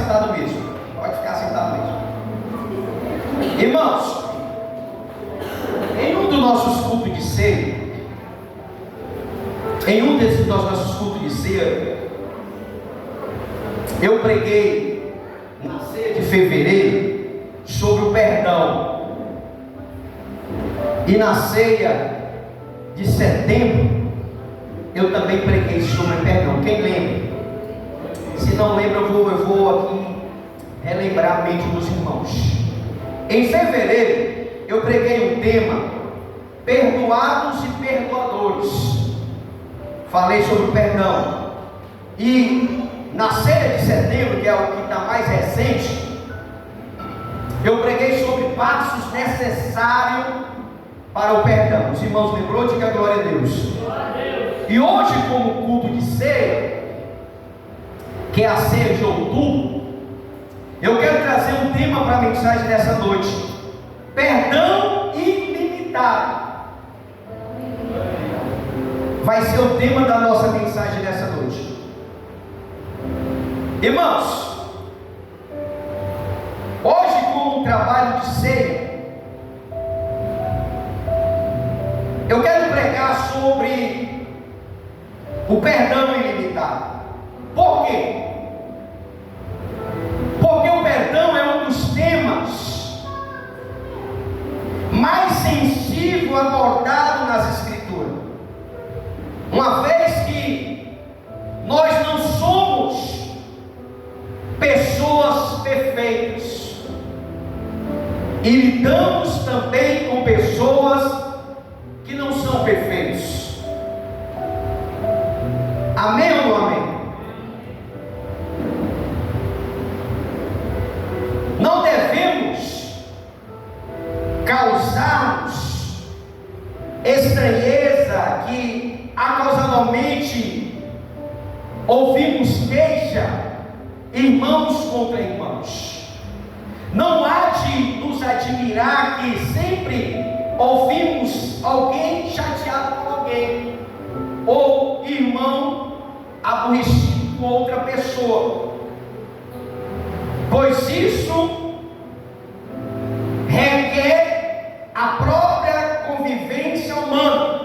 sentado mesmo. Pode ficar sentado mesmo. Irmãos, em um dos nossos cultos de ceia, eu preguei na ceia de fevereiro sobre o perdão. E na ceia de setembro eu também preguei sobre perdão. Quem lembra? Se não lembra, eu vou aqui relembrar a mente dos irmãos. Em fevereiro eu preguei um tema: perdoados e perdoadores. Falei sobre o perdão. E na ceia de setembro, que é o que está mais recente, eu preguei sobre passos necessários para o perdão. Os irmãos lembrou? Diga glória a Deus. E hoje, como culto de ceia, que é a ceia de outubro, eu quero trazer um tema para a mensagem dessa noite: perdão ilimitado. Vai ser o tema da nossa mensagem dessa noite. Irmãos, hoje, como um trabalho de ceia, eu quero pregar sobre o perdão ilimitado. Por quê? Porque o perdão é um dos temas mais sensíveis abordados nas Escrituras. Uma vez que nós não somos pessoas perfeitas e lidamos também com pessoas que não são perfeitas. Amém ou não amém? Não devemos causarmos estranheza que ocasionalmente ouvimos queixa, irmãos contra irmãos. Não há de nos admirar que sempre ouvimos alguém chateado com alguém, ou irmão aborrecido com outra pessoa, pois isso requer a própria convivência humana.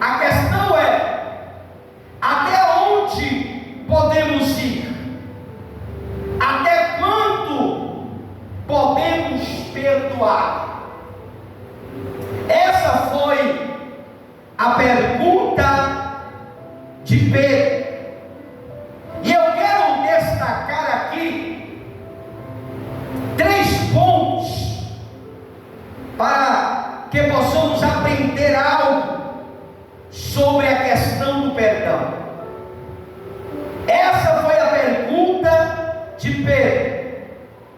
A questão é: até onde podemos ir? Até quando podemos perdoar? Essa foi a pergunta de Pedro. E eu quero destacar aqui 3 pontos para que possamos aprender algo sobre a questão do perdão. Essa foi a pergunta de Pedro: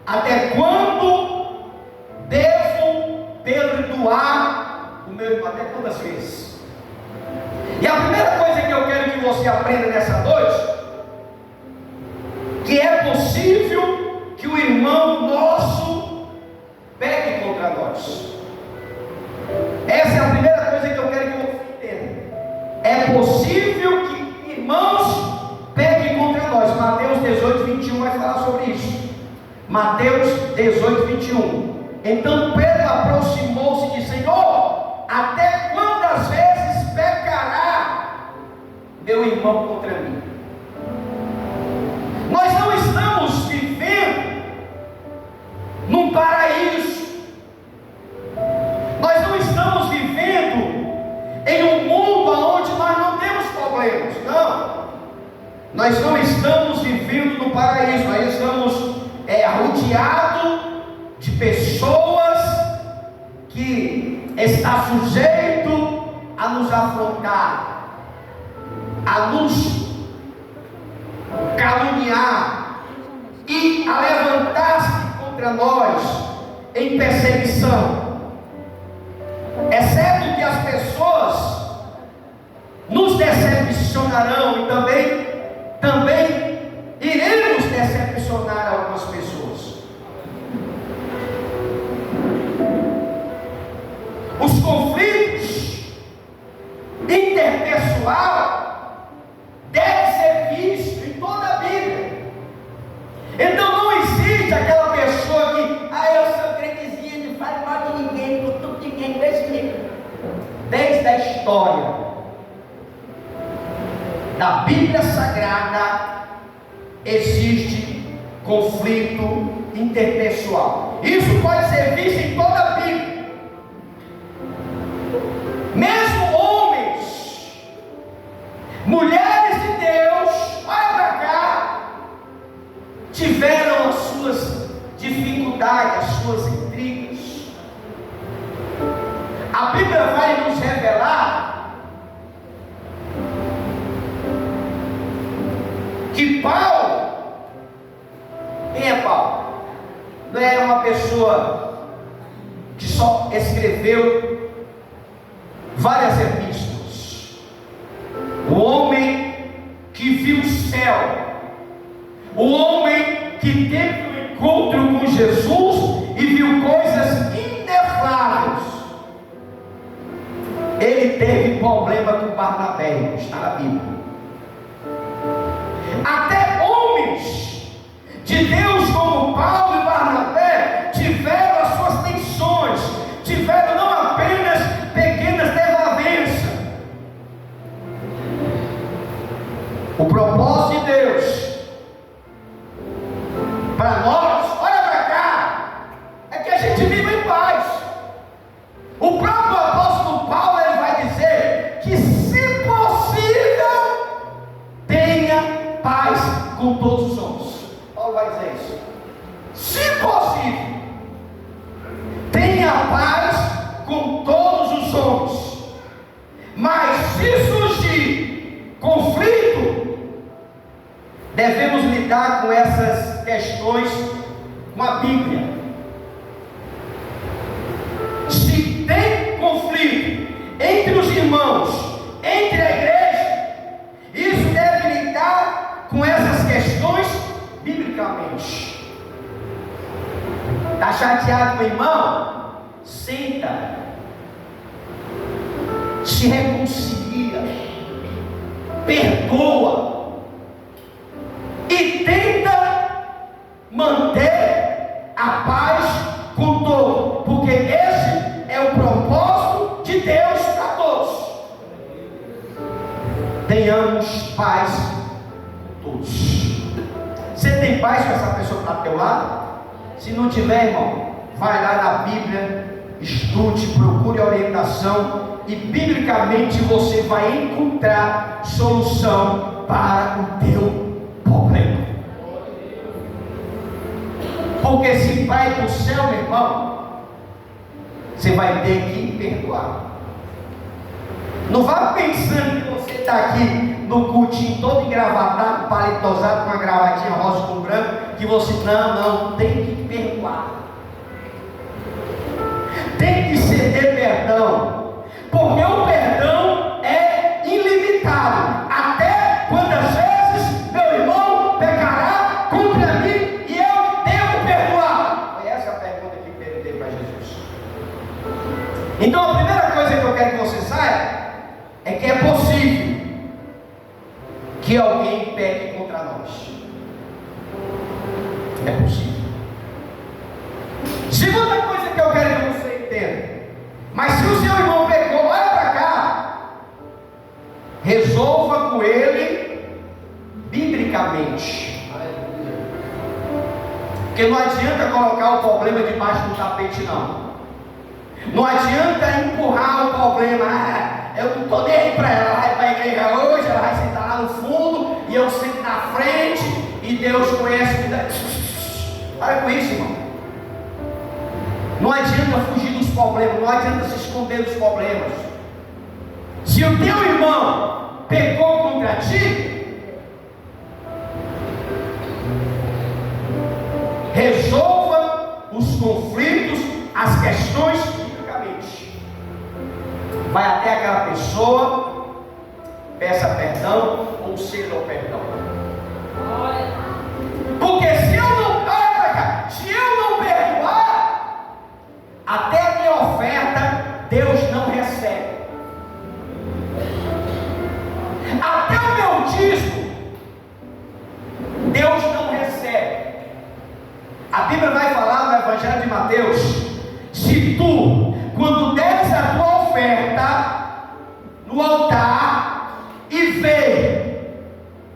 até quando devo perdoar o meu irmão? Até quantas vezes? E a primeira coisa que eu quero que você aprenda nessa noite, que é possível que o irmão nosso pegue contra nós. Essa é a primeira coisa que eu quero que você entenda. É possível que irmãos peguem contra nós. Mateus 18, 21 vai falar sobre isso. Mateus 18, 21. Então Pedro aproximou-se e disse: Senhor, até quantas vezes pecará meu irmão contra mim? Nós não estamos vivendo num paraíso. Nós não estamos vivendo em um mundo onde nós não temos problemas. Não. Nós não estamos vivendo no paraíso. Nós estamos rodeados de pessoas que estão sujeitos a nos afrontar, a nos caluniar e a levantar-se contra nós em perseguição. É certo que as pessoas nos decepcionarão e também iremos decepcionar algumas pessoas. Os conflitos interpessoais devem ser vistos em toda a Bíblia. desde a história da Bíblia Sagrada, existe conflito interpessoal. Isso pode ser visto em toda a Bíblia. Mesmo homens, mulheres de Deus, olha para cá, tiveram as suas dificuldades, as suas intrigas. A Bíblia vai nos revelar que Paulo, quem é Paulo? Não é uma pessoa que só escreveu várias epístolas. O homem que viu o céu, o homem que teve um encontro com Jesus e viu coisas inefáveis. Ele teve problema com Barnabé, está na Bíblia. Até homens de Deus como Paulo e Barnabé tiveram as suas tensões, tiveram não apenas pequenas desavenças. O propósito de Deus para nós, olha para cá, é que a gente viva em paz. O próprio apóstolo Paulo, ele vai dizer que, se possível, tenha paz com todos os homens. Paulo vai dizer isso. Se possível, tenha paz com todos os homens. Mas se surgir conflito, devemos lidar com essas questões com a Bíblia. Se tem conflito entre os irmãos, entre a igreja, isso deve lidar com essas questões biblicamente. Está chateado com o irmão? Senta, se reconcilia, perdoa e tenta manter a paz com todos, porque esse é o propósito de Deus para todos. Tenhamos paz com todos. Você tem paz com essa pessoa que está ao teu lado? Se não tiver, irmão, vai lá na Bíblia, estude, procure orientação, e biblicamente você vai encontrar solução para o teu problema. Porque se vai para o céu, meu irmão, você vai ter que perdoar. Não vá pensando que você está aqui no cultinho todo engravatado, paletosado, com uma gravatinha rosa com branco, que você, não, tem que perdoar. Tem que ceder perdão, porque o perdão é ilimitado. Até quantas vezes meu irmão pecará contra mim e eu devo perdoar? Foi essa a pergunta que perguntei para Jesus. Então a primeira coisa que eu quero que você saiba é que é possível que alguém peque contra nós. É possível. Segunda coisa que eu quero que você entenda: mas se o seu irmão pecou, olha para cá, resolva com ele biblicamente. Porque não adianta colocar o problema debaixo do tapete, não. Não adianta empurrar o problema. Eu não estou nem aí para ela. Ela vai para a igreja hoje, ela vai sentar lá no fundo e eu sento na frente e Deus conhece. Para com isso, irmão. Não adianta fugir dos problemas, não adianta se esconder dos problemas. Se o teu irmão pecou contra ti, resolva os conflitos, as questões biblicamente. Vai até aquela pessoa, peça perdão ou ceda o perdão. Porque se eu não perdoar, até a minha oferta Deus não recebe. Até o meu dízimo Deus não recebe. A Bíblia vai falar no Evangelho de Mateus: se tu, quando deres a tua oferta, no altar e vê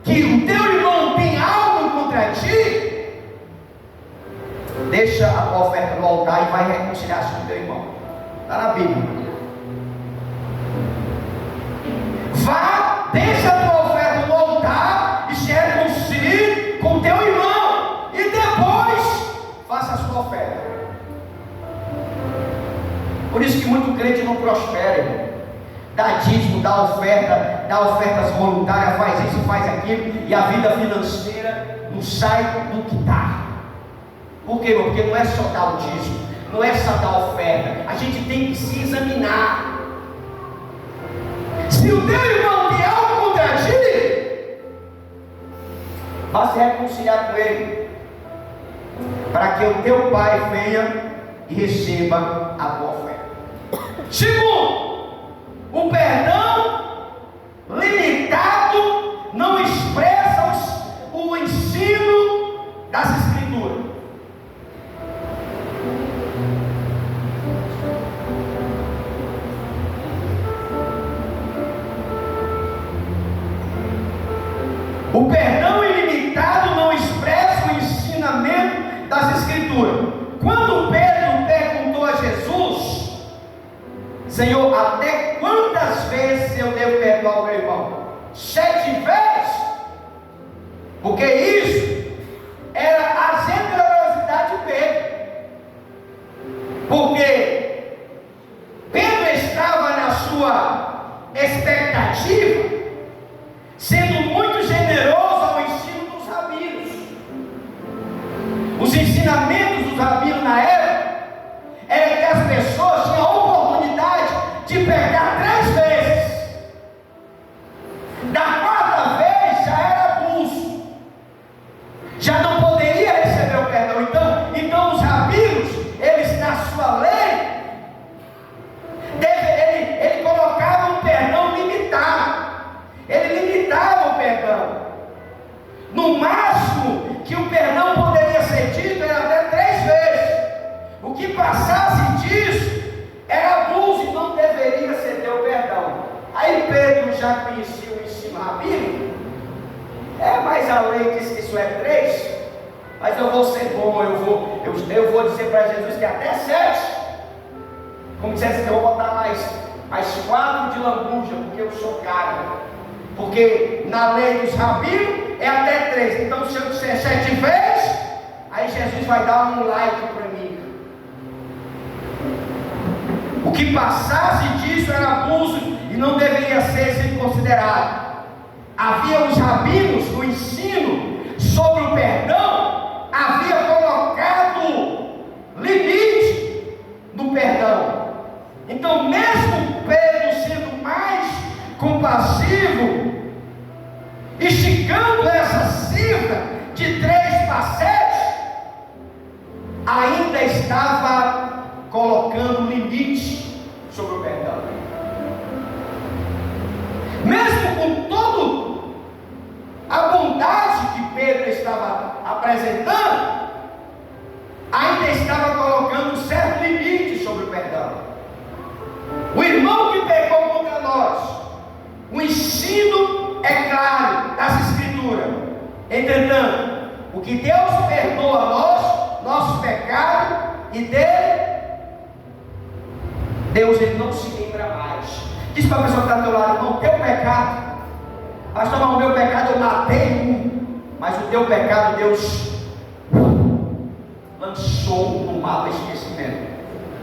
que o teu irmão tem algo contra ti, deixa a tua oferta no altar e vai reconciliar-se com o teu irmão. Está na Bíblia. Vá, deixa a tua oferta no altar e se reconcilie com o teu irmão, e depois faça a sua oferta. Por isso que muito crente não prospera, irmão. Dá dízimo, dá ofertas voluntárias, faz isso, faz aquilo, e a vida financeira não sai do que está. Por quê, irmão? Porque não é só dar o dízimo, não é só dar a oferta, a gente tem que se examinar. Se o teu irmão tem algo contra ti, vá se reconciliar com ele, para que o teu pai venha e receba a tua oferta. Segundo, o perdão limitado não expressa o ensino das Escrituras. O perdão ilimitado não expressa o ensinamento das Escrituras. Quando Pedro perguntou a Jesus: Senhor, até quantas vezes eu devo perdoar o meu irmão? 7 vezes? Porque isso era a generosidade de Pedro. Porque Pedro estava na sua expectativa, sendo muito generoso ao ensino dos rabinos. Os ensinamentos dos rabinos na época era que as pessoas tinham a oportunidade de pecar 3 vezes. Da 4ª vez já era abuso, já não poderia receber o perdão. Então os rabinos, eles na sua lei, ele colocava um perdão limitado. Ele limitava o perdão. No máximo que o perdão poderia ser dito era até 3 vezes. O que passasse disso era abuso e não deveria ceder o perdão. Aí Pedro já conhecia o ensino rabínico. Mas a lei diz que isso é 3. Mas eu vou ser bom, eu vou dizer para Jesus que até 7. Como dissesse que eu vou botar mais 4 de lambuja, porque eu sou caro. Porque na lei dos rabinos é até 3. Então se eu disser 7 vezes, aí Jesus vai dar um like para mim. O que passasse disso era abuso e não deveria ser considerado. Havia os rabinos, o ensino sobre o perdão, havia colocado limite no perdão. Então mesmo Pedro sendo mais compassivo, esticando essa cifra de 3 para 7, ainda estava colocando limite sobre o perdão. Mesmo com toda a bondade que Pedro estava apresentando, ainda estava colocando um certo limite sobre o perdão. O irmão que pecou contra nós, o ensino é claro das Escrituras. Entretanto, o que Deus perdoa a nós, nossos pecados, e dele, Deus ele não se lembra mais. Diz para a pessoa que está do teu lado: irmão, teu pecado, pastor, mas o meu pecado eu matei um, mas o teu pecado Deus lançou no mar do esquecimento.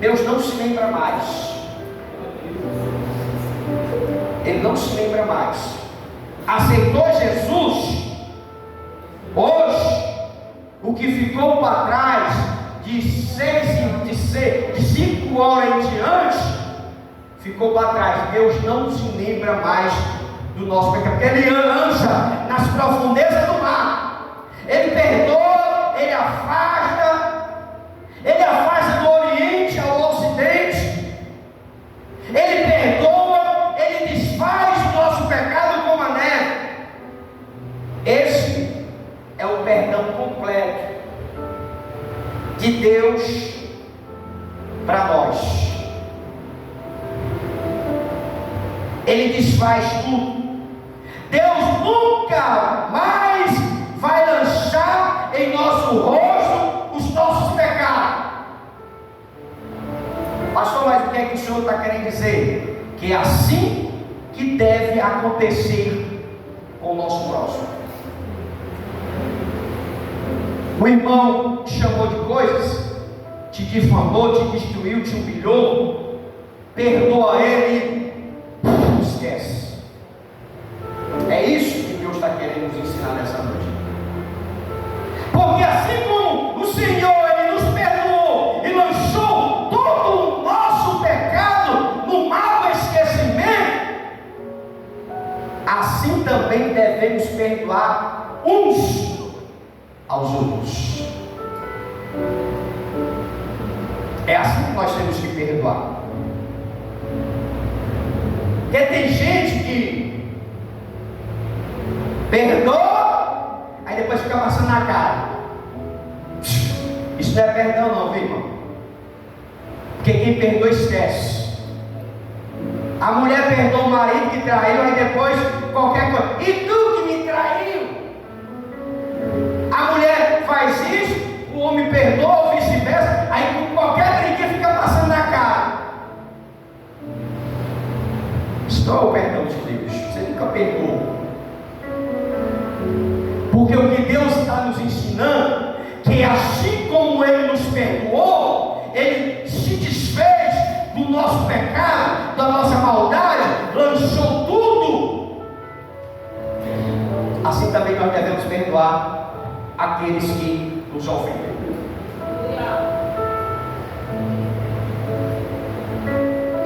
Deus não se lembra mais. Ele não se lembra mais. Aceitou Jesus. Hoje, o que ficou para trás de 5 horas em diante, ficou para trás. Deus não se lembra mais do nosso pecado, porque Ele lança nas profundezas do mar. Ele perdoa, Ele afasta do Oriente ao Ocidente. Ele perdoa, Ele desfaz o nosso pecado como a neve. Esse é o perdão completo de Deus para nós. Ele desfaz tudo. Deus nunca mais vai lançar em nosso rosto os nossos pecados. Pastor, mas o que é que o Senhor está querendo dizer? Que é assim que deve acontecer com o nosso próximo. O irmão te chamou de coisas, te difamou, te destruiu, te humilhou, perdoa ele, esquece. É isso que Deus está querendo nos ensinar nessa noite. Porque assim como o Senhor, Ele nos perdoou e lançou todo o nosso pecado no mar do esquecimento, assim também devemos perdoar uns aos outros. É assim que nós temos que perdoar. Porque tem gente que perdoa, aí depois fica passando na cara. Isso não é perdão não, viu, irmão? Porque quem perdoa esquece. A mulher perdoa o marido que traiu, aí depois qualquer coisa. E tu que me traiu? A mulher faz isso, o homem perdoa ou vice-versa, aí com qualquer brinquedo fica passando na cara. Isso não é o perdão de Deus. Você nunca perdoou. Porque o que Deus está nos ensinando, que assim como Ele nos perdoou, Ele se desfez do nosso pecado, da nossa maldade, lançou tudo. Assim também nós devemos perdoar aqueles que nos ofenderam.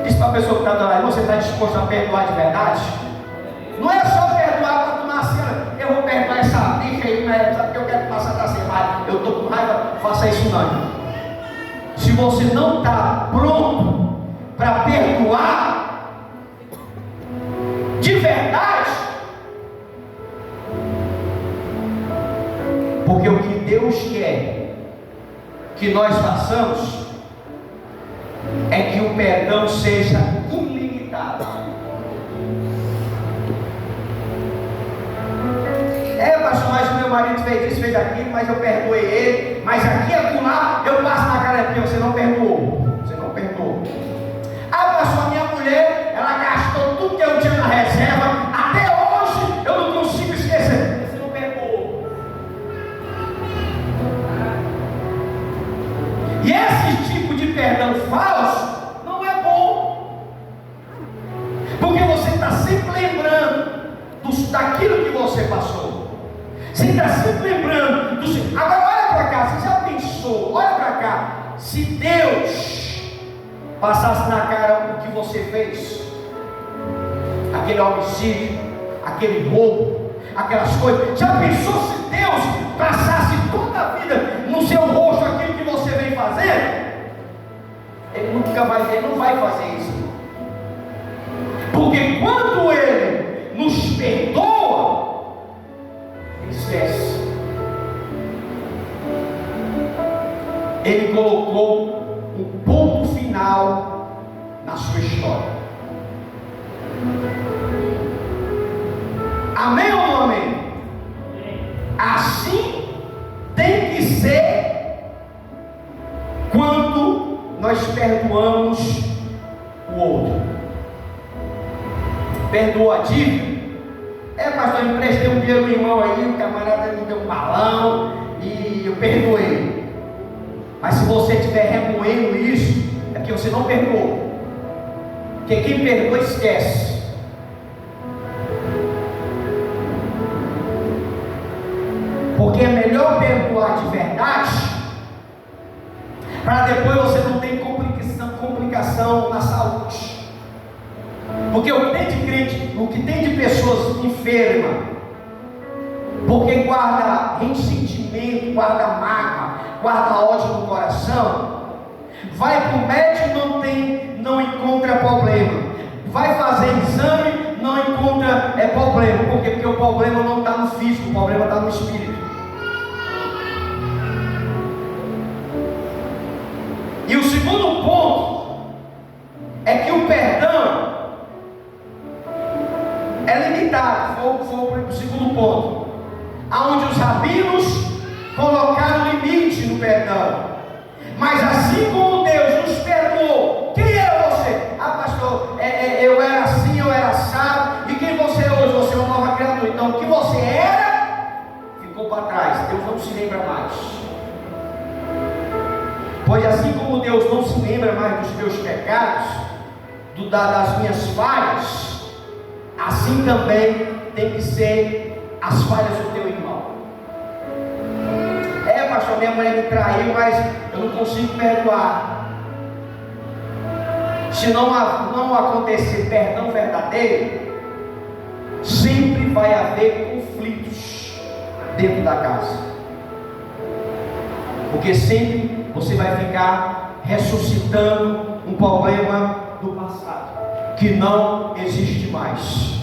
Diz para a pessoa que está do lado: você está disposto a perdoar de verdade? Não é só perdoar para tomar assim, eu vou perdoar essa bicha aí, mas sabe que eu quero passar da semana, eu estou com raiva, faça isso não. Se você não está pronto para perdoar de verdade, porque o que Deus quer que nós façamos é que o perdão seja ilimitado. Pastor, mas o meu marido fez isso, fez aquilo, mas eu perdoei ele, mas aqui e acolá eu passo na cara dele. Você não perdoou. Você não perdoou. Pastor, a minha mulher, ela gastou tudo que eu tinha na reserva, até hoje eu não consigo esquecer. Você não perdoou. E esse tipo de perdão falso não é bom, porque você está sempre lembrando daquilo que você passou. Você está sempre lembrando do... Agora olha para cá, você já pensou? Olha para cá. Se Deus passasse na cara o que você fez, aquele homicídio, aquele roubo, aquelas coisas, já pensou se Deus passasse toda a vida no seu rosto aquilo que você vem fazer? Ele não vai fazer isso. Porque quando Ele nos perdoa, esquece. Ele colocou um ponto final na sua história. Amém ou não amém? Assim tem que ser quando nós perdoamos o outro. Perdoa a dívida. Pastor, eu emprestei um dinheiro ao irmão aí, o camarada me deu um balão e eu perdoei. Mas se você estiver remoendo isso, é porque você não perdoou. Porque quem perdoa esquece. Porque é melhor perdoar de verdade, para depois você não ter complicação na saúde. Porque o que tem de crente, o que tem de pessoas enfermas, porque guarda ressentimento, guarda mágoa, guarda ódio no coração, vai para o médico, não encontra problema, vai fazer exame, não encontra problema. Por quê? Porque o problema não está no físico, o problema está no espírito. E o segundo ponto é que o perdão, rabinos colocaram limite no perdão. Mas assim como Deus nos perdoou, quem era você? Ah, pastor, eu era assim, eu era assado. E quem você é hoje? Você é uma nova criatura. Então, o que você era, ficou para trás. Deus não se lembra mais. Pois assim como Deus não se lembra mais dos meus pecados, das minhas falhas, assim também tem que ser as falhas do teu irmão. Pastor, minha mulher me traiu, mas eu não consigo perdoar. Se não acontecer perdão verdadeiro, sempre vai haver conflitos dentro da casa, porque sempre você vai ficar ressuscitando um problema do passado que não existe mais.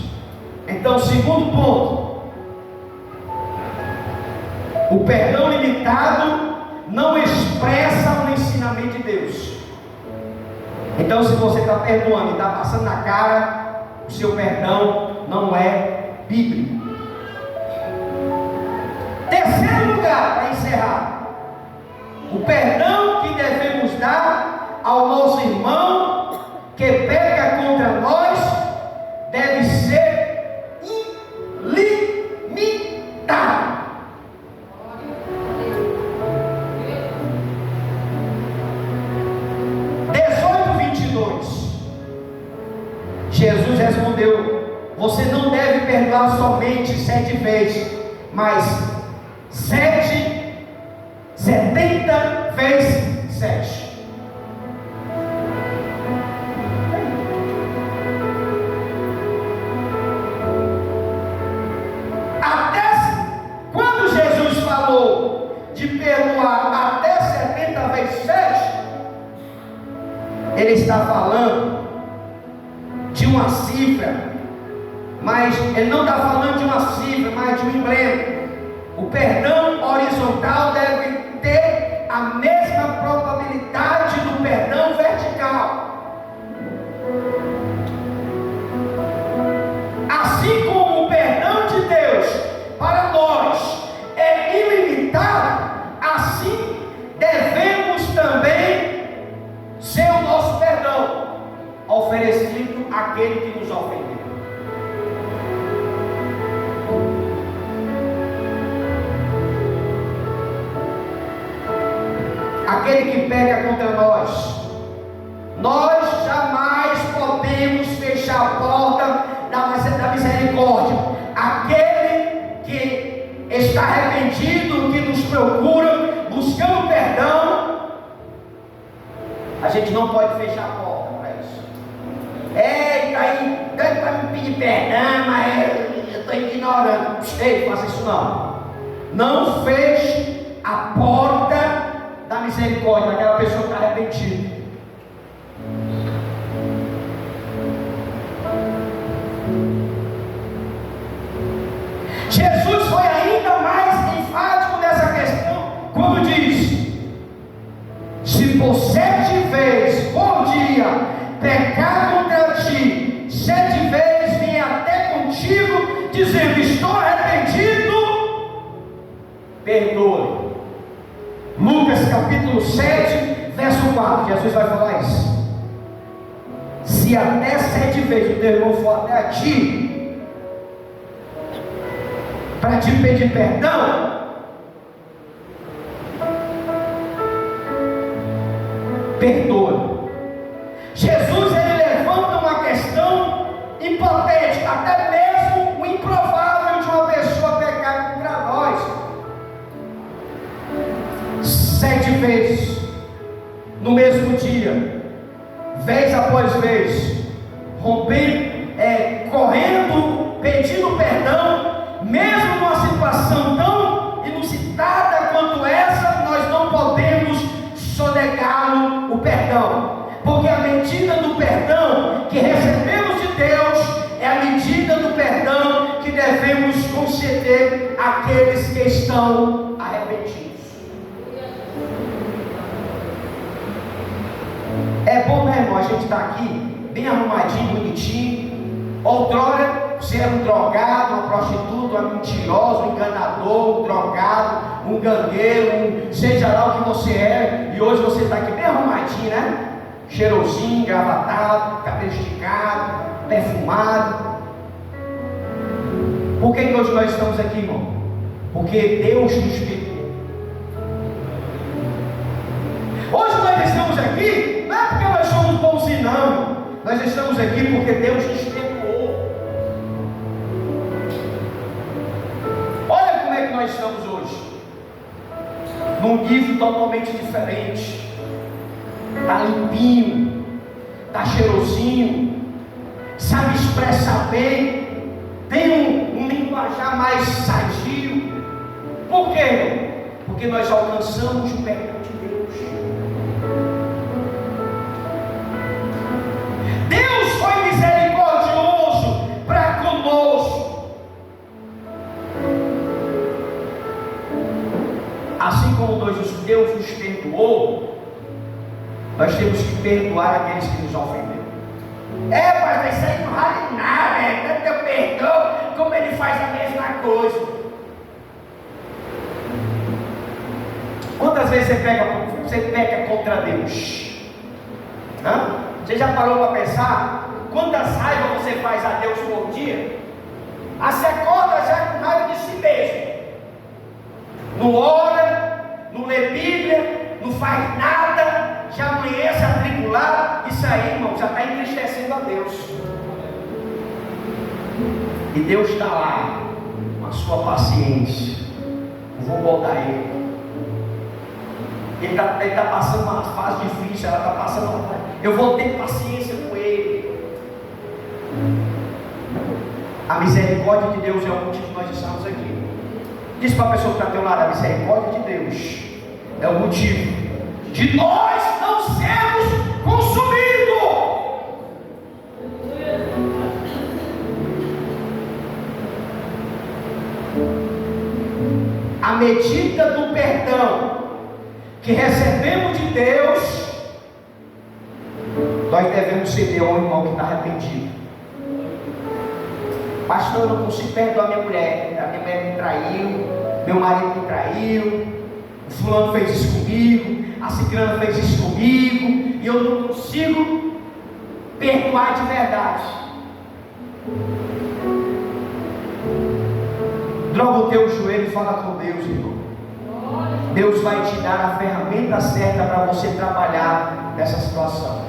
Então, segundo ponto, o perdão limitado não expressa o ensinamento de Deus. Então, se você está perdoando e está passando na cara, o seu perdão não é bíblico. Terceiro lugar, para encerrar, o perdão que devemos dar ao nosso irmão que peca contra nós deve ser ilimitado. Jesus respondeu: você não deve perdoar somente 7 vezes, mas 70 vezes 7. Até quando Jesus falou de perdoar até 70 vezes 7, ele está falando de uma cifra, mas ele não está falando de uma cifra, mas de um emblema. O perdão horizontal deve ter a mesma probabilidade do perdão vertical. Assim como o perdão de Deus para nós é ilimitado, assim devemos também ser o nosso perdão oferecido àquele que nos ofendeu. Aquele que peca contra nós, nós jamais podemos fechar a porta da misericórdia. Aquele que está arrependido, que nos procura, buscando perdão, a gente não pode fechar a porta. Está aí, tanto para me pedir perdão, mas eu estou ignorando. Ei, faça isso não. Não feche a porta da misericórdia daquela pessoa que está arrependida. Jesus foi ainda mais enfático nessa questão quando diz: se por 7 vezes por dia pecar contra ti, 7 vezes vem até contigo, dizendo: estou arrependido, perdoe. Lucas capítulo 7, verso 4, Jesus vai falar isso. Se até 7 vezes o teu irmão for até a ti, para te pedir perdão, perdoe. Jesus, ele levanta uma questão hipotética, até mesmo o improvável de uma pessoa pecar contra nós 7 vezes no mesmo dia, vez após vez, correndo, pedindo perdão, mesmo numa situação tão inusitada quanto essa, nós não podemos sonegar o perdão, porque a medida do perdão que recebemos de Deus é a medida do perdão que devemos conceder àqueles que estão arrependidos. É bom, né, irmão, a gente está aqui bem arrumadinho, bonitinho. Outrora você era um drogado, uma prostituta, uma mentirosa, um enganador, um drogado, um gangueiro, seja lá o que você é, e hoje você está aqui bem arrumadinho, né? Cheirosinho, engravatado, cabelo esticado, perfumado. Por que hoje nós estamos aqui, irmão? Porque Deus nos perdoou. Hoje nós estamos aqui, não é porque nós somos bonzinhos, não. Nós estamos aqui porque Deus nos perdoou. Olha como é que nós estamos hoje. Num nível totalmente diferente. Está limpinho, está cheirosinho, sabe expressar bem, tem um linguajar mais sadio. Por quê? Porque nós alcançamos o perdão de Deus. Deus foi misericordioso para conosco. Assim como Deus nos perdoou, nós temos que perdoar aqueles que nos ofenderam. Mas isso aí não vale nada, tanto eu perdoo como ele faz a mesma coisa. Quantas vezes você peca contra Deus? Você já parou para pensar? Quantas raivas você faz a Deus por dia? Você acorda já com raiva de si mesmo. Não ora, não lê Bíblia, não faz nada, já amanhece atribulado. Isso aí, irmão, já está entristecendo a Deus. E Deus está lá, com a sua paciência. Eu vou botar ele. Ele está passando uma fase difícil, ela está passando uma fase. Eu vou ter paciência com ele. A misericórdia de Deus é o motivo que nós estamos aqui. Diz para a pessoa que está ao teu lado: a misericórdia de Deus é o motivo de nós não sermos consumidos. A medida do perdão que recebemos de Deus, nós devemos ceder ao irmão que está arrependido. Pastor, eu não consigo perdoar minha mulher me traiu, meu marido me traiu, o fulano fez isso comigo, a ciclana fez isso comigo, e eu não consigo perdoar de verdade. Droga o teu joelho e fala com Deus, irmão. Deus vai te dar a ferramenta certa para você trabalhar nessa situação.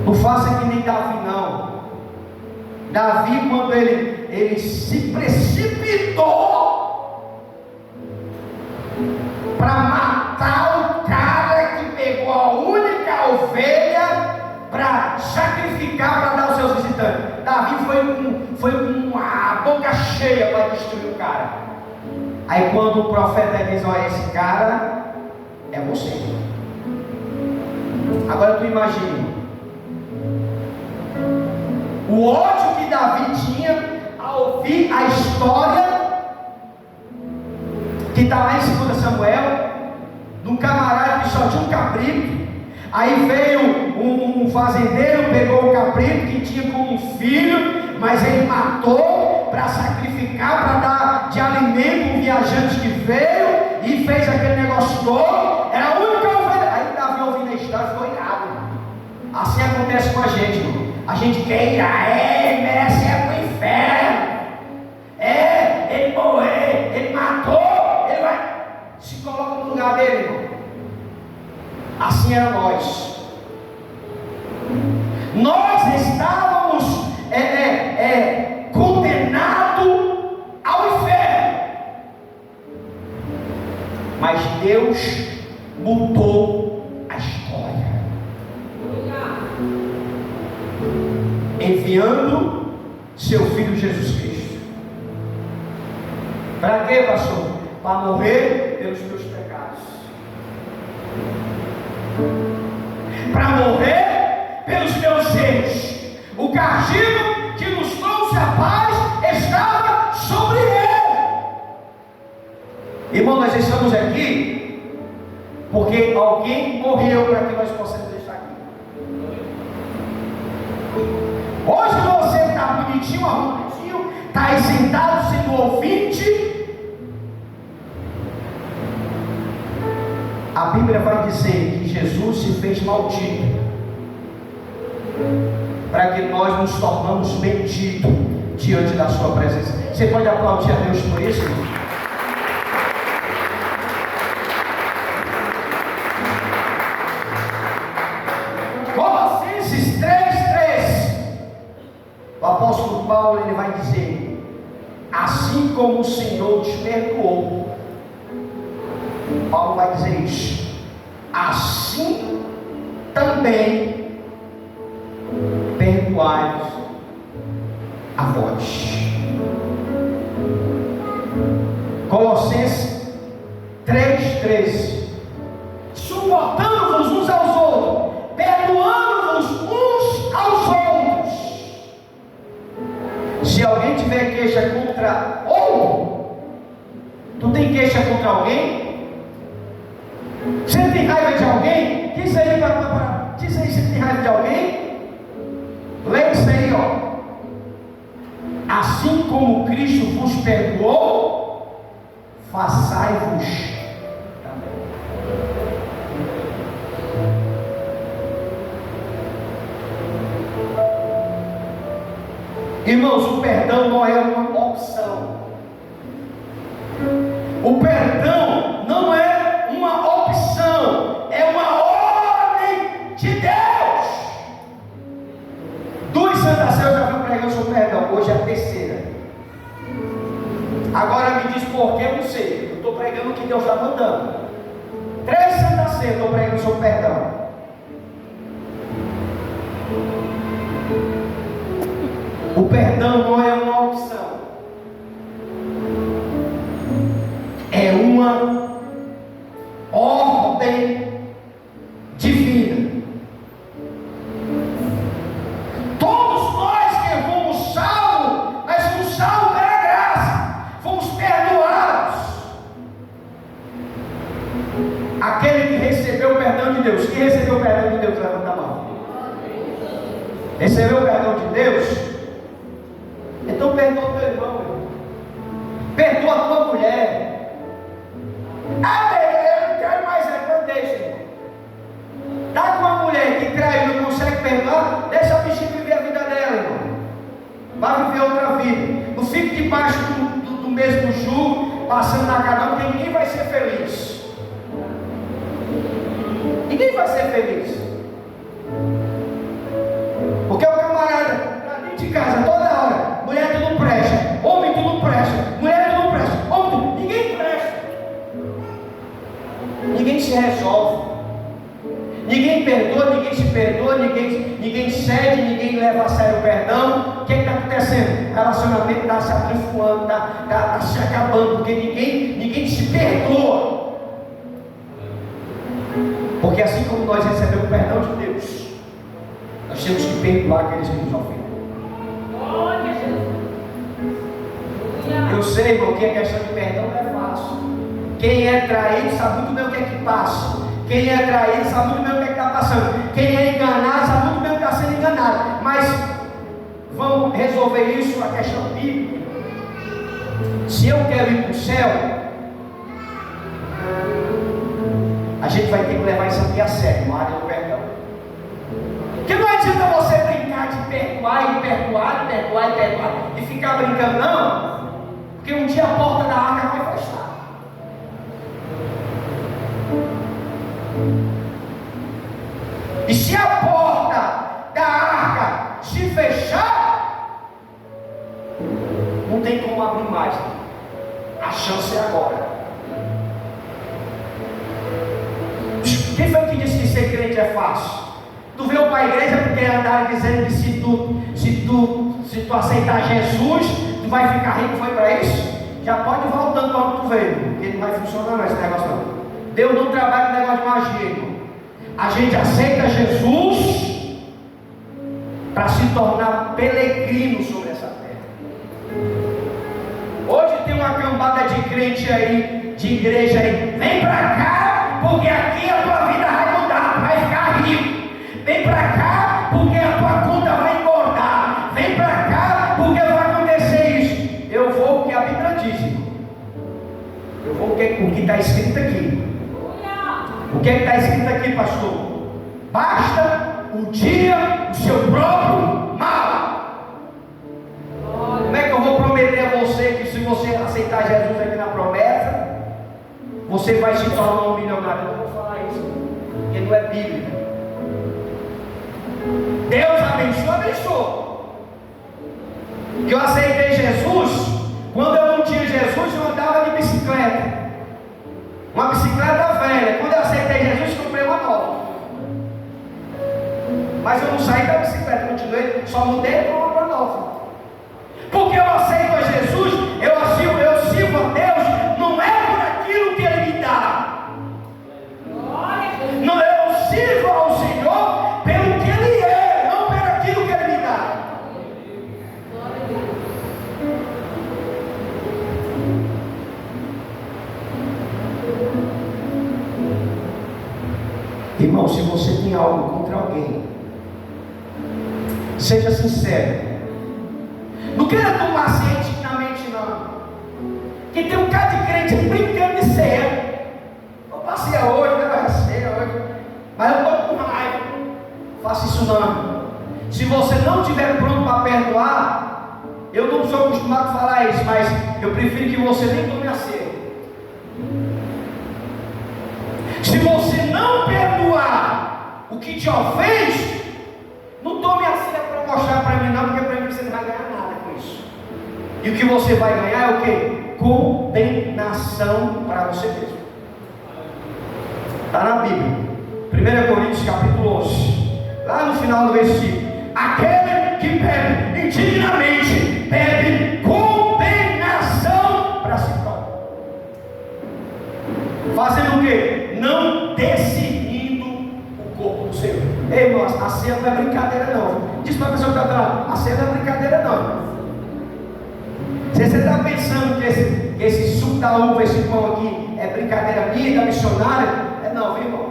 Não faça que nem Davi, não. Davi, quando ele se precipitou para matar o cara que pegou a única ovelha para sacrificar, para dar aos seus visitantes. Davi foi com a boca cheia para destruir o cara. Aí quando o profeta diz: olha, esse cara é você. Agora tu imagina o ódio que Davi tinha ao ouvir a história que está lá em 2 Samuel, de um camarada que só tinha um cabrito. Aí veio um fazendeiro, pegou o cabrito que tinha como um filho, mas ele matou para sacrificar, para dar de alimento um viajante que veio, e fez aquele negócio todo. Era a única ovelha. Aí Davi, ouvindo a história, ficou irado. Assim acontece com a gente, irmão. A gente quer ir, ele merece ir para o inferno. Ele morreu, ele matou, ele vai. Se coloca no lugar dele, irmão. Assim era nós. Nós estávamos condenados ao inferno. Mas Deus mudou a história, enviando seu Filho Jesus Cristo. Para quê, pastor? Para morrer pelos meus pecados, para morrer pelos meus erros. O castigo que nos trouxe a paz estava sobre ele. Irmão, nós estamos aqui Porque alguém morreu para que nós possamos estar aqui. Hoje você está bonitinho, arrumadinho, está aí sentado sendo ouvinte. A Bíblia vai dizer que Jesus se fez maldito para que nós nos tornamos benditos diante da sua presença. Você pode aplaudir a Deus por isso, irmão? Colossenses 3:3. O apóstolo Paulo ele vai dizer: assim como o Senhor te perdoou, Paulo vai dizer isso, assim também perdoai a vós. Colossenses 3:13. Suportando-vos uns aos outros, perdoando-vos uns aos outros. Se alguém tiver queixa contra outro, tu tem queixa contra alguém? Você tem raiva de alguém? Diz aí, diz aí se tem raiva de alguém. Leia isso aí, ó. Assim como Cristo vos perdoou, façai-vos também. Irmãos, o perdão não é uma opção. O perdão não é uma opção, é uma ordem de Deus. 2 Santa Sé eu já vi pregando sobre perdão, hoje é a terceira. Agora me diz por que eu não sei. Eu estou pregando o que Deus está mandando. 3 Santa Sé eu estou pregando sobre perdão. O perdão não é uma opção, é uma ordem divina. Todos nós que fomos salvos, nós fomos salvos pela graça, fomos perdoados. Aquele que recebeu o perdão de Deus, quem recebeu o perdão de Deus, levanta a mão. Recebeu o perdão de Deus? Então perdoa teu irmão, perdoa a tua mulher. Ah, eu não quero mais, então deixa, irmão. Tá com uma mulher que traiu e não consegue perdoar, deixa a bichinha viver a vida dela, irmão. Vai viver outra vida. Não fique debaixo do mesmo jugo, passando na cara, porque ninguém vai ser feliz. Ninguém vai ser feliz. Porque o camarada está dentro de casa toda hora. Mulher, tu não presta. Homem, tu não presta. Mulher, tu não presta. Homem, tu... Ninguém presta. Ninguém se resolve. Ninguém perdoa, ninguém se perdoa, ninguém cede, ninguém leva a sério o perdão. O que está acontecendo? O relacionamento está se atrifuando, está se acabando, porque ninguém se perdoa. Porque assim como nós recebemos o perdão de Deus, nós temos que perdoar aqueles que nos ofendem. Eu sei, irmão, que a questão de perdão não é fácil. Quem é traído sabe muito bem o que é que passa. Quem é traído sabe muito bem o que é que está passando. Quem é enganado sabe muito bem o que está sendo enganado. Mas vamos resolver isso, a questão bíblica. Se eu quero ir para o céu, a gente vai ter que levar isso aqui a sério, uma área do perdão. Porque não adianta você brincar de perdoar e ficar brincando, não. Porque um dia a porta da arca vai fechar. E se a porta da arca se fechar, não tem como abrir mais. A chance é agora. Quem foi que disse que ser crente é fácil? Tu veio para a igreja porque andaram dizendo que se tu aceitar Jesus, tu vai ficar rico, foi para isso? Já pode ir voltando para onde tu veio, porque não vai funcionar mais esse negócio não. Deus não trabalha com negócio de magia, irmão. A gente aceita Jesus para se tornar peregrino sobre essa terra. Hoje tem uma cambada de crente aí, de igreja aí, vem para cá, porque aqui é a Vem para cá porque a tua conta vai engordar. Vem para cá porque vai acontecer isso. Eu vou porque a Bíblia diz. Eu vou porque o que está escrito aqui. O que está escrito aqui, pastor? Basta o dia do seu próprio mal. Como é que eu vou prometer a você que se você aceitar Jesus aqui na promessa, você vai se tornar um milionário? Eu não vou falar isso, porque não é bíblico. Deus abençoa. Que eu aceitei Jesus. Quando eu não tinha Jesus, eu andava de bicicleta. Uma bicicleta velha. Quando eu aceitei Jesus, comprei uma nova. Mas eu não saí da bicicleta, continuei, só mudei para uma nova. Porque eu aceito a Jesus, eu sirvo a Deus, não é por aquilo que Ele me dá. Não, eu sirvo ao Senhor pelo que Ele é, não por aquilo que Ele me dá. Irmão, se você tem algo contra alguém, seja sincero. Não queira tomar ciente na mente, não. Que tem um cara de crente brincando de ceia. Eu passei hoje, né? Vai ser hoje. Mas eu estou com raiva. Faça isso não. Se você não estiver pronto para perdoar, eu não sou acostumado a falar isso, mas eu prefiro que você nem tome a ceia. Se você não perdoar o que te ofende, não tome a ceia para mostrar para mim não, porque para mim você não vai ganhar nada com isso. E o que você vai ganhar é o quê? Condenação para você mesmo. Está na Bíblia, 1 Coríntios capítulo 11, lá no final do versículo: aquele que bebe indignamente, bebe condenação para si próprio. Fazendo o quê? Não discernindo o corpo do Senhor. Ei, irmão, a ceia não é brincadeira não. Diz para a pessoa que está atrás: a ceia não é brincadeira não. Se você está pensando que esse suco da uva, esse pão aqui é brincadeira minha, da missionária, é não, viu, irmão?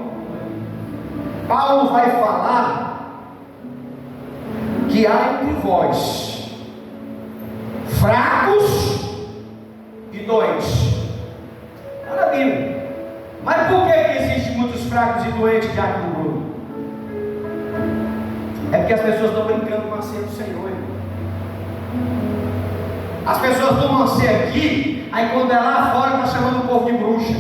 Paulo vai falar que há entre vós fracos e doentes. Olha a Bíblia. Mas por que existem muitos fracos e doentes de água do Bruno? É porque as pessoas estão brincando com a ceia do Senhor. As pessoas tomam a ceia aqui, aí quando é lá fora está chamando o povo de bruxa.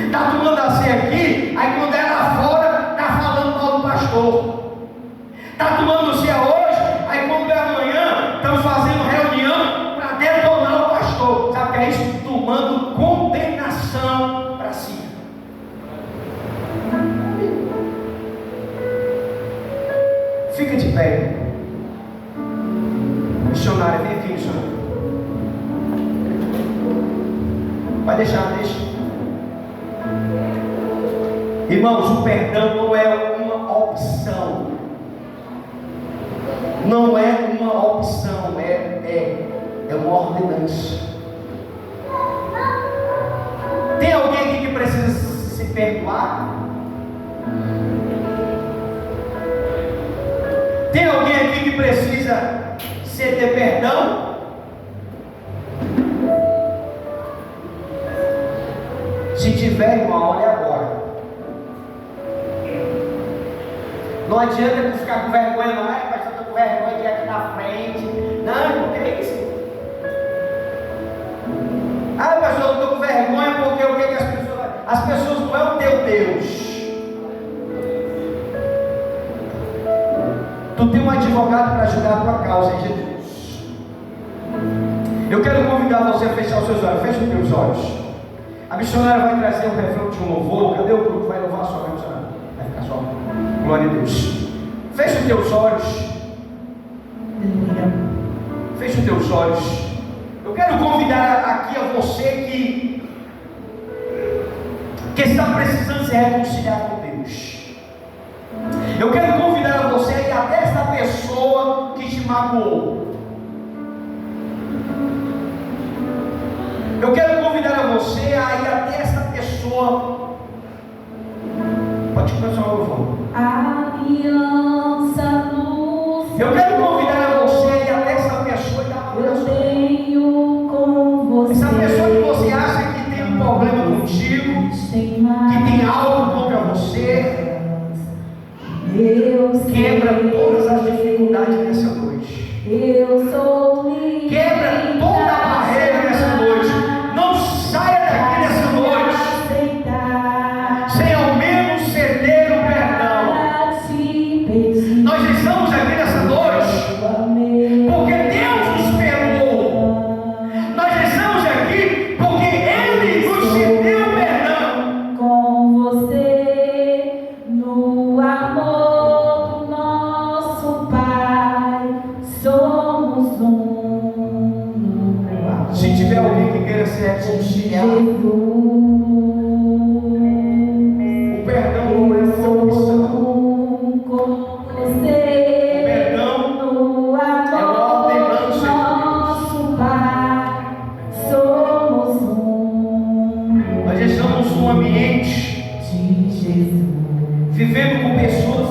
Está tomando a ceia aqui, aí quando é lá fora está falando mal do pastor. Está tomando a ceia hoje, aí quando é amanhã estão fazendo reunião para detonar o pastor. Sabe o que é isso? Tomando condenação para si. Fica de pé. Missionária, vem aqui, missionária. Vai deixar, deixa. Irmãos, o perdão não é uma opção. Não é uma opção, é uma ordenança. Tem alguém aqui que precisa se perdoar? Tem alguém aqui que precisa ter perdão? Se tiver, irmão, olha agora. Não adianta tu ficar com vergonha, não é? Mas eu estou com vergonha de ir aqui na frente. Não, irmão, que é isso? Ah, pastor, eu estou com vergonha porque o que as pessoas... As pessoas não é o teu Deus. Tu tem um advogado para ajudar a tua causa em Jesus. Eu quero convidar você a fechar os seus olhos. Feche os teus olhos. A missionária vai trazer um refrão de um louvor. Cadê o grupo? Vai louvar só, missionária? Vai ficar só. Glória a Deus. Feche os teus olhos. Feche os teus olhos. Eu quero convidar aqui a você que está precisando se reconciliar com Deus. Eu quero convidar a você e até essa pessoa que te magoou. Eu quero convidar a você a ir até essa pessoa. Pode começar o louvor. Eu quero convidar você a ir até essa pessoa e dar um abraço. Essa pessoa que você acha que tem um problema contigo, que tem algo contra você, quebra todas as dificuldades nessa noite. Quebra toda a barreira nessa noite. Não saia daqui nessa noite sem ao menos ceder o perdão. Nós estamos aqui nessa noite porque Deus nos perdoou. Nós estamos aqui porque Ele nos cedeu o perdão. Com você no amor do nosso Pai, somos um no amor. Se tiver alguém que queira ser reconciliado, o perdão não é uma opção. Com você Perdão no amor do nosso Pai, somos um Nós estamos num ambiente de Jesus. vivendo com pessoas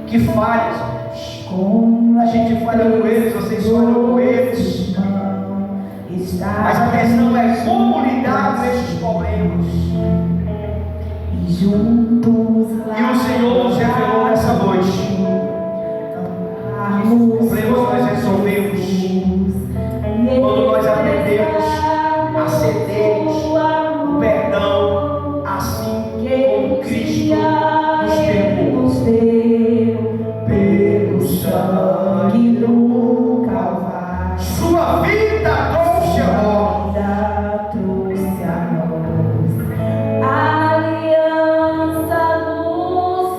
que falham. A gente falha com eles, vocês falham com eles. Mas a questão é como lidar com esses problemas. E juntos E o Senhor nos revelou nessa noite. Os problemas nós resolvemos quando nós aprendemos a cedermos o perdão, assim como Cristo nos perdoou pelo sangue do Calvário. Sua vida trouxe a nós. Aliança do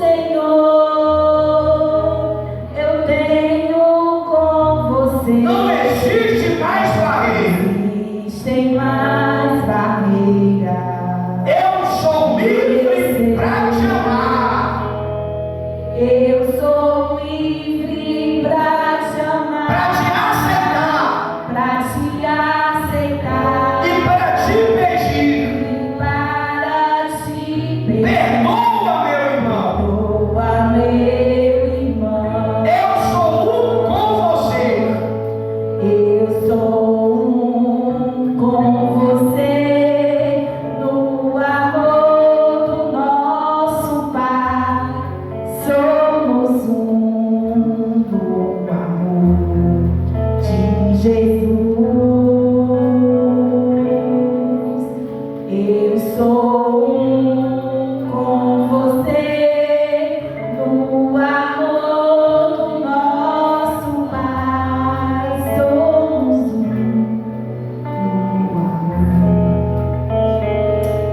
Senhor, eu tenho com você. Não existe mais barreira. Existem mais barreiras. Eu sou livre para te amar. Eu sou livre pra te amar, Para te aceitar pra te aceitar e para te pedir. e para te pedir. Perdoa, meu irmão. Perdoa, meu irmão. Eu sou um com você. Eu sou um com você no amor do nosso Pai. Somos um no amor de Jesus. Eu sou um com você no amor do nosso Pai. Somos um no amor.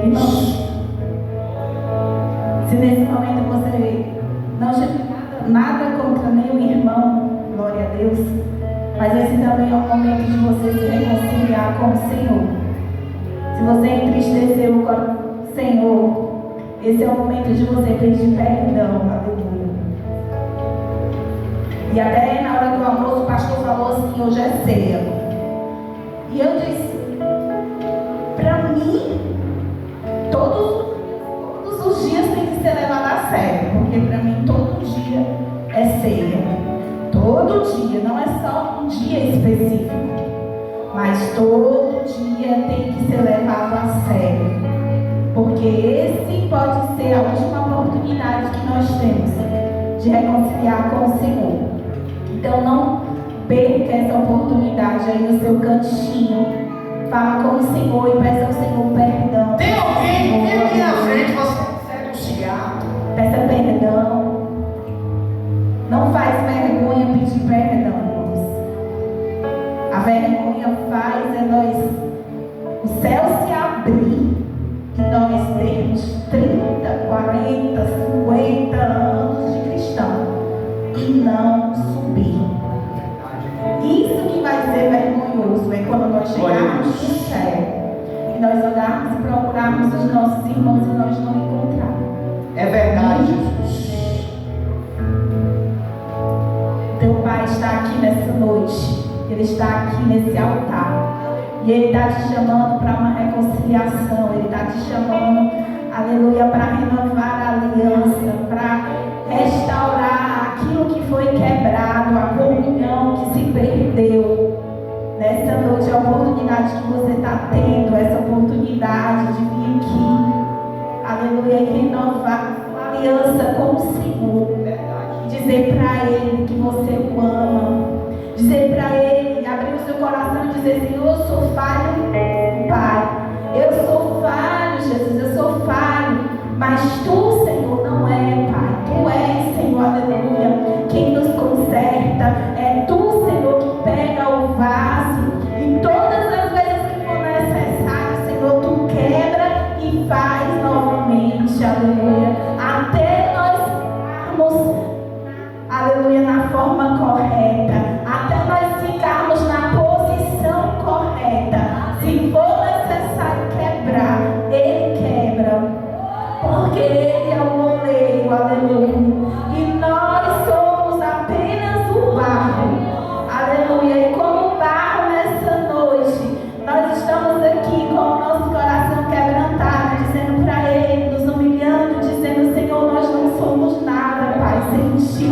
Irmãos, se nesse momento você não tiver nada contra nenhum irmão, glória a Deus, mas esse também é o momento de você se reconciliar com o Senhor. Se você entristeceu o Senhor, esse é o momento de você pedir perdão, aleluia. E até na hora do almoço o pastor falou assim, hoje é ceia. E eu disse, para mim, todos os dias tem que ser levado a sério, porque para mim todo dia é ceia. Todo dia, não é só um dia específico, mas todo dia tem que ser levado a sério, porque esse pode ser a última oportunidade que nós temos de reconciliar com o Senhor. Então não perca essa oportunidade aí no seu cantinho. Fala com o Senhor e peça ao Senhor perdão. Tem alguém que aqui na frente você consegue um cigarro? Peça perdão. Não faz vergonha pedir perdão, irmãos. A vergonha faz é nós, o céu se abrir e nós termos 30, 40, 50 anos de cristão e não subir. Isso que vai ser vergonhoso é quando nós chegarmos no céu e nós olharmos e procurarmos os nossos irmãos e nós não encontrarmos. É verdade, Jesus. Teu Pai está aqui nessa noite. Ele está aqui nesse altar. E Ele está te chamando para uma reconciliação. Ele está te chamando, aleluia, para renovar a aliança, para restaurar aquilo que foi quebrado. oportunidade que você está tendo, essa oportunidade de vir aqui, aleluia, e renovar sua aliança com o Senhor. Dizer para Ele que você o ama. Dizer para Ele, abrir o seu coração e dizer: Senhor, eu sou falho, Pai. Eu sou falho, Jesus, eu sou falho. Mas Tu, Senhor, não é, Pai. Tu és, Senhor, aleluia, quem nos conserta. É Tu, Senhor, que pega o vaso. E todas as vezes que for necessário, Senhor, Tu quebra e faz novamente, aleluia. Até nós ficarmos, aleluia, na forma correta, até nós ficarmos na posição correta. Se for necessário quebrar, Ele quebra, porque Ele é o oleiro, aleluia, e nós somos apenas o barro, aleluia. E como barro nessa noite, nós estamos aqui com o nosso coração quebrantado, dizendo para Ele, nos humilhando, dizendo: Senhor, nós não somos nada, Pai, sem Ti.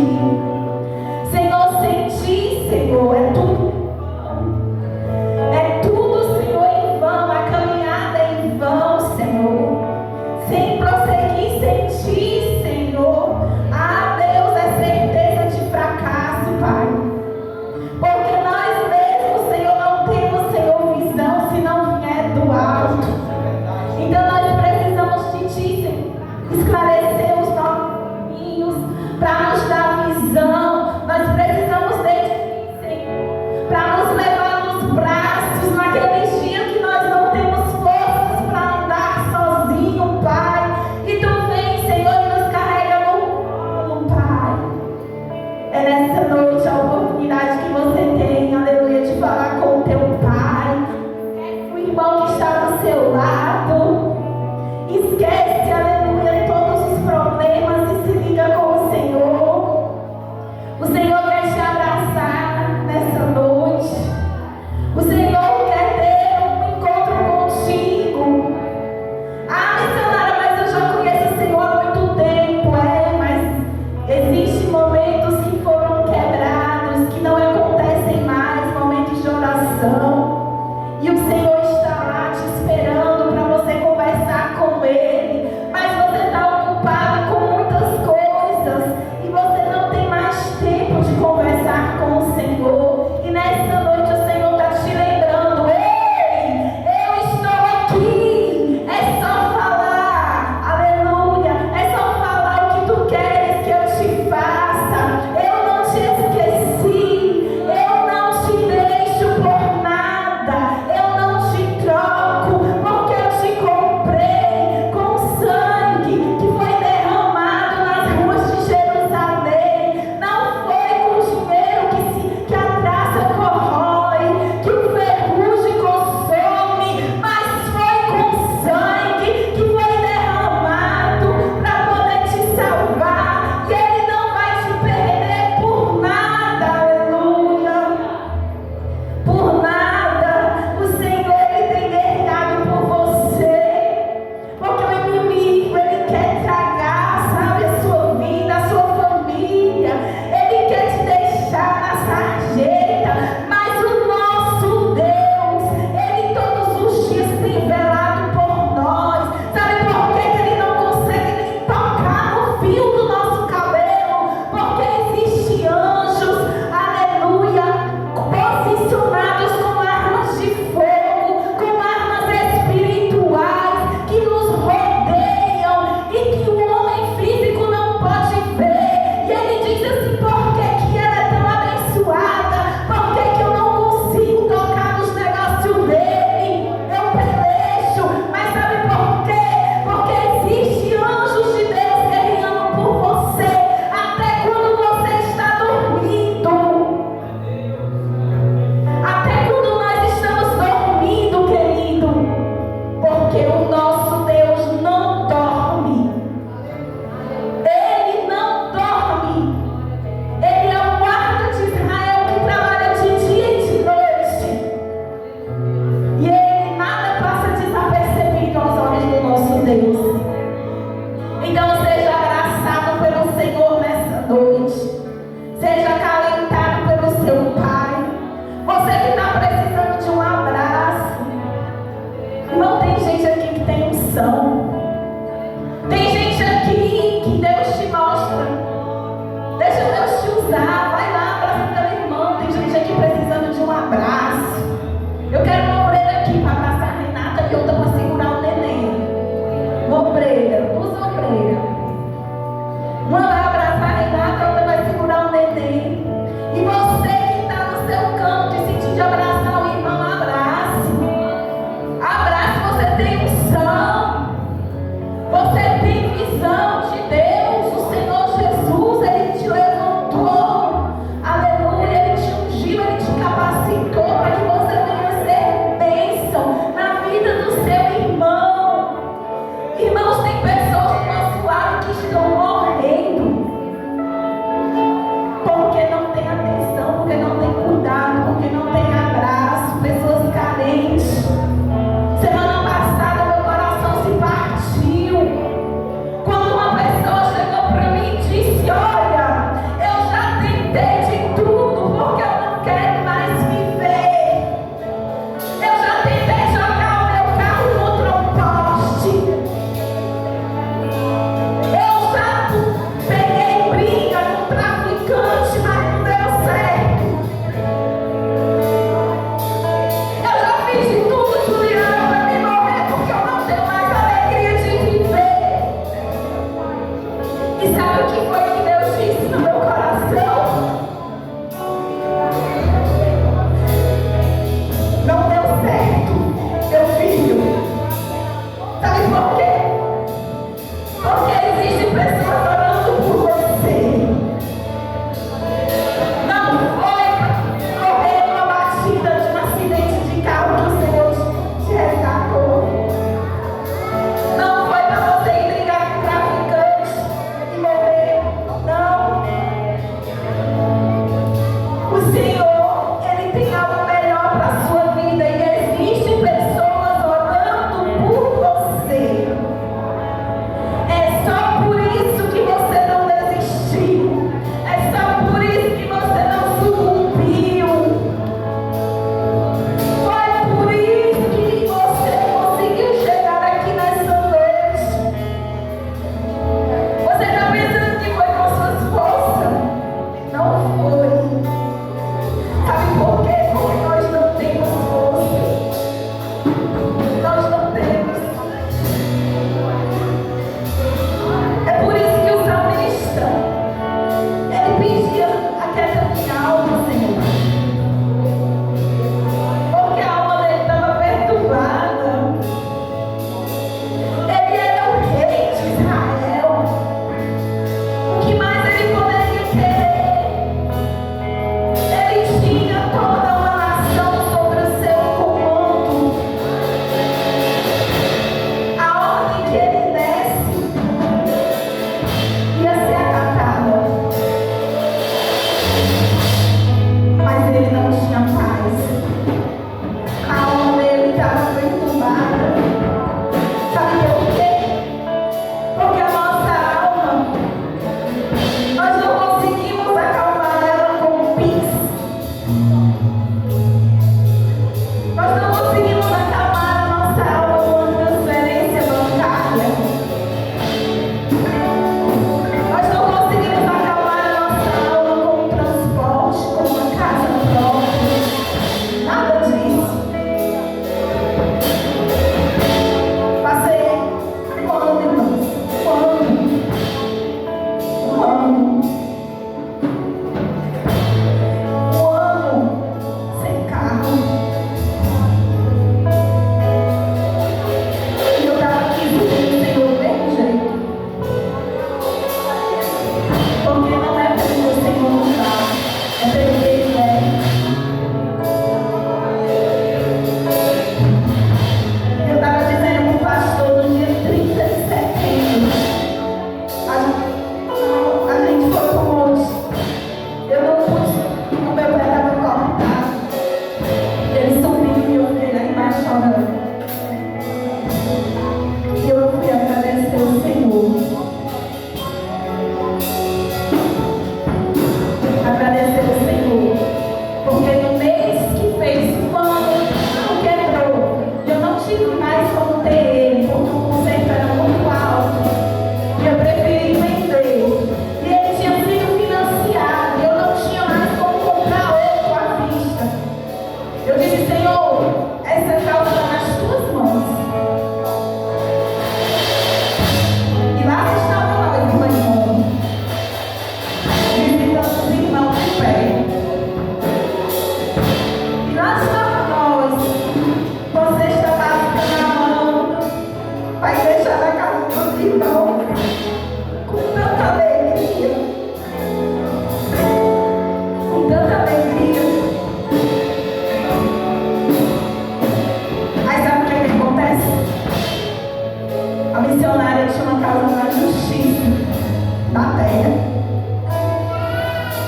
Senhor, sem Ti,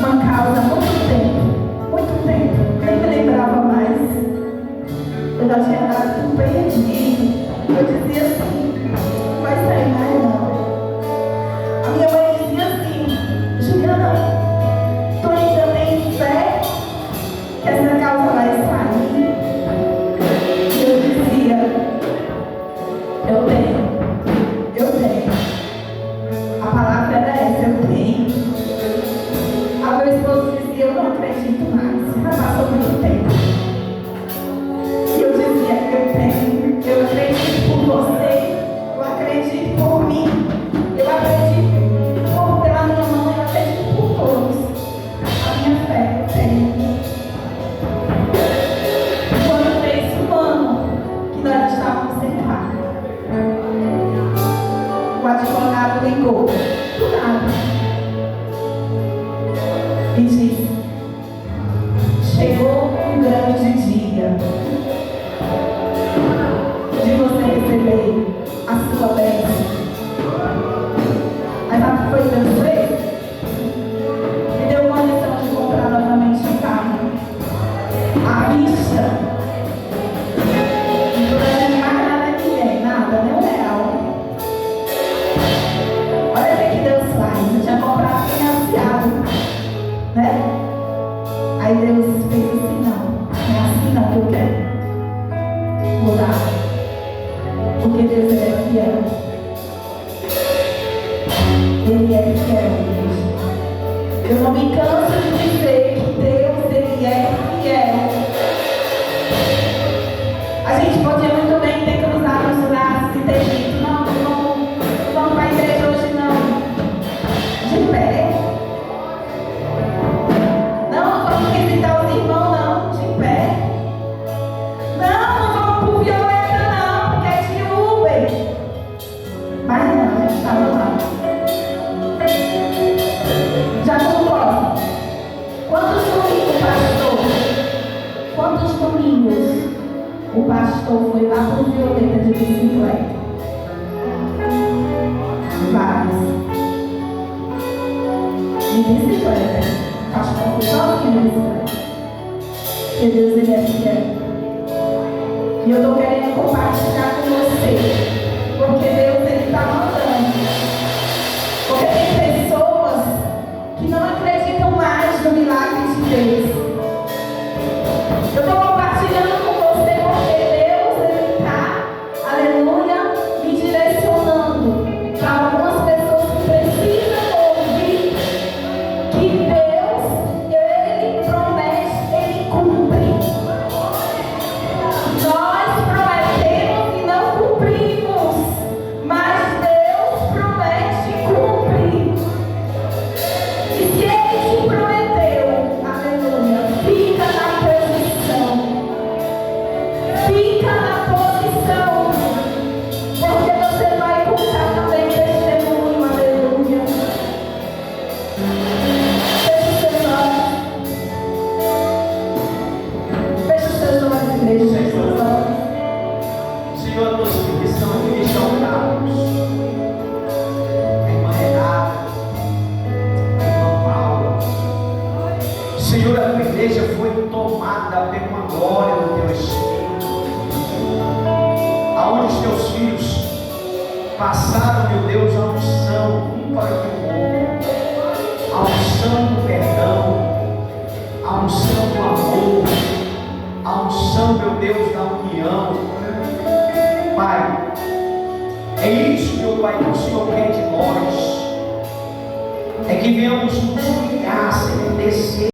uma causa há muito tempo, nem me lembrava mais. Eu já tinha dado tudo perdido. Eu dizia assim, não vai sair mais não. A minha mãe dizia assim, Juliana, tu ainda tem fé que essa causa vai sair? E eu dizia, eu tenho. A palavra era essa, eu tenho. A meu esposo dizia, eu não acredito mais. Já passou muito tempo. E eu dizia, eu tenho. Eu acredito por você. Eu acredito por mim. Eu acredito pela minha mãe. Eu acredito por todos. A minha fé, eu tenho. Quando fez um ano que nós estávamos sentados, o advogado ligou, do nada, e disse, chegou um grande dia de você receber a sua bênção. Mas sabe o que foi que Deus fez? Me deu uma lição de comprar novamente um carro à vista. Não deve mais nada a ninguém, nada, nem um real. Olha o que Deus faz. Eu tinha comprado financiado, né? Aí Deus fez assim, não é assim não que eu quero mudar, porque Deus é fiel. Ele é fiel, igreja. Eu não me canso de dizer que Deus, Ele é fiel. A gente podia muito bem ter cruzado os braços e ter dito, não vamos para a igreja hoje não. De pé. Não vamos visitar os irmãos não, de pé. Não vamos por Violeta não, porque é de Uber. Mas não, a gente estava lá. Já concordo. Quantos domingos o pastor foi lá para o Violeta de bicicleta? Vários. De bicicleta. O pastor foi sozinho de bicicleta. Porque Deus, Ele é fiel. E eu estou querendo compartilhar com você. Porque Deus, Ele está mandando. Porque tem pessoas que não acreditam mais no milagre de Deus. Eu estou compartilhando com você porque Deus, Ele está, aleluia, me direcionando para algumas pessoas que precisam ouvir que Deus, Ele promete, Ele cumpre. Nós prometemos e não cumprimos, mas Deus promete e cumpre. E se Ele te prometeu, aleluia, fica na posição. Fica na posição. Porque você vai contar também testemunho, aleluia. Feche os seus olhos. Feche os seus olhos, igreja. Feche os seus olhos. Senhor, a todos que estão aqui exaltados, a irmã Renata, a irmã Paula, Senhor, a tua igreja foi tomada pela glória do teu Espírito, aonde os teus filhos passaram, meu Deus, a unção um para o outro, a unção do perdão, a unção do amor, a unção, meu Deus, da união. Pai, é isso, meu Pai, que o Senhor quer de nós, é que venhamos nos humilhar, Senhor, descer